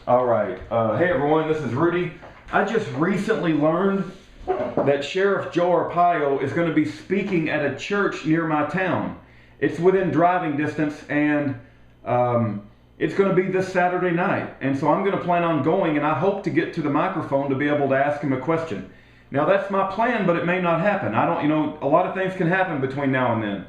All right. Hey everyone, this is Rudy. I just recently learned that Sheriff Joe Arpaio is going to be speaking at a church near my town. It's within driving distance, and it's going to be this Saturday night. And so I'm going to plan on going, and I hope to get to the microphone to be able to ask him a question. Now that's my plan, but it may not happen. A lot of things can happen between now and then.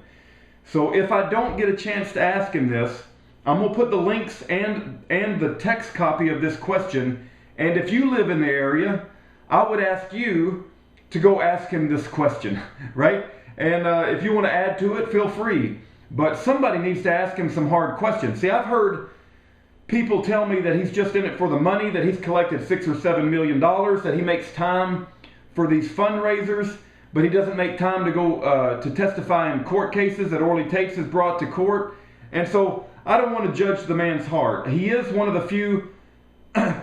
So if I don't get a chance to ask him this, I'm going to put the links and the text copy of this question. And if you live in the area, I would ask you to go ask him this question, right? And if you want to add to it, feel free. But somebody needs to ask him some hard questions. See, I've heard people tell me that he's just in it for the money, that he's collected $6 or $7 million, that he makes time for these fundraisers, but he doesn't make time to go to testify in court cases that Orly Tates has brought to court. And so I don't want to judge the man's heart. He is one of the few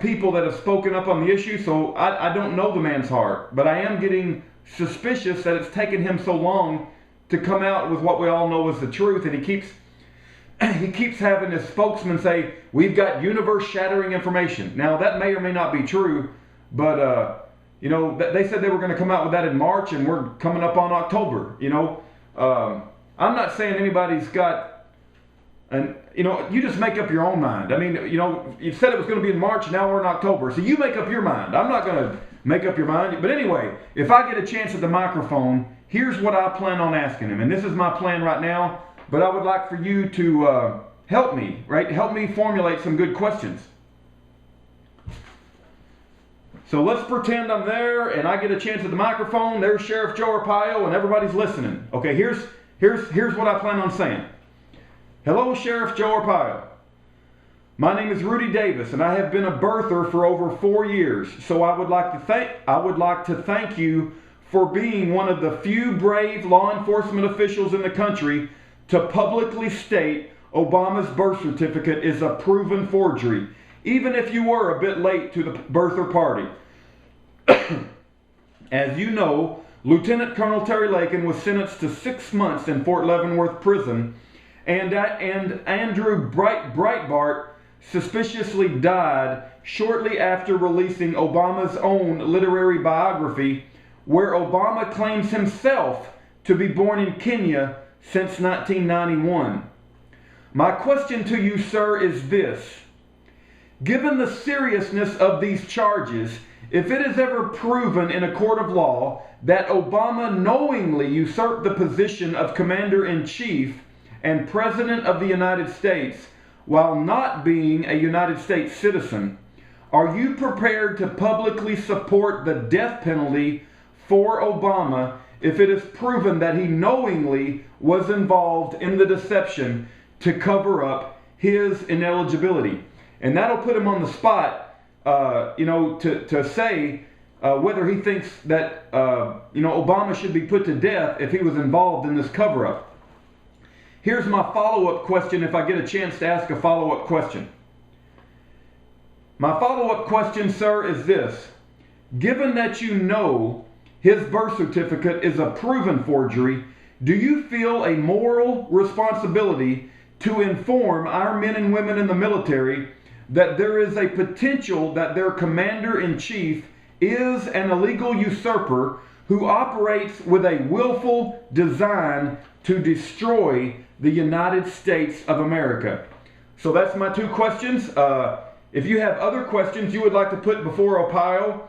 people that have spoken up on the issue, so I don't know the man's heart. But I am getting suspicious that it's taken him so long to come out with what we all know is the truth. And he keeps having his spokesman say, we've got universe-shattering information. Now, that may or may not be true, but they said they were going to come out with that in March, and we're coming up on October. I'm not saying anybody's got... And, you just make up your own mind. I mean, you said it was going to be in March, now we're in October. So you make up your mind. I'm not going to make up your mind. But anyway, if I get a chance at the microphone, here's what I plan on asking him. And this is my plan right now. But I would like for you to help me, right? Help me formulate some good questions. So let's pretend I'm there and I get a chance at the microphone. There's Sheriff Joe Arpaio and everybody's listening. Okay, here's what I plan on saying. Hello, Sheriff Joe Arpaio. My name is Rudy Davis, and I have been a birther for over 4 years. So I would like to thank you for being one of the few brave law enforcement officials in the country to publicly state Obama's birth certificate is a proven forgery, even if you were a bit late to the birther party. As you know, Lieutenant Col Terry Lakin was sentenced to 6 months in Fort Leavenworth prison, and Andrew Breitbart suspiciously died shortly after releasing Obama's own literary biography, where Obama claims himself to be born in Kenya since 1991. My question to you, sir, is this. Given the seriousness of these charges, if it is ever proven in a court of law that Obama knowingly usurped the position of Commander-in-Chief and President of the United States while not being a United States citizen, are you prepared to publicly support the death penalty for Obama if it is proven that he knowingly was involved in the deception to cover up his ineligibility? And that'll put him on the spot, to say whether he thinks that, Obama should be put to death if he was involved in this cover-up. Here's my follow-up question if I get a chance to ask a follow-up question. My follow-up question, sir, is this. Given that you know his birth certificate is a proven forgery, do you feel a moral responsibility to inform our men and women in the military that there is a potential that their commander-in-chief is an illegal usurper who operates with a willful design to destroy the United States of America? So that's my two questions. If you have other questions you would like to put before Arpaio,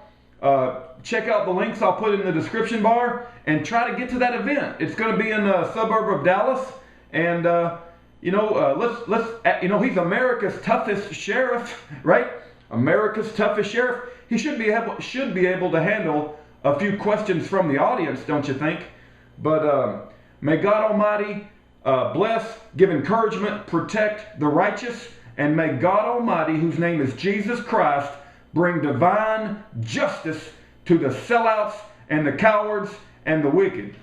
check out the links I'll put in the description bar and try to get to that event. It's going to be in a suburb of Dallas, and he's America's toughest sheriff, right? America's toughest sheriff. He should be able to handle a few questions from the audience, don't you think? But may God Almighty bless, give encouragement, protect the righteous, and may God Almighty, whose name is Jesus Christ, bring divine justice to the sellouts and the cowards and the wicked.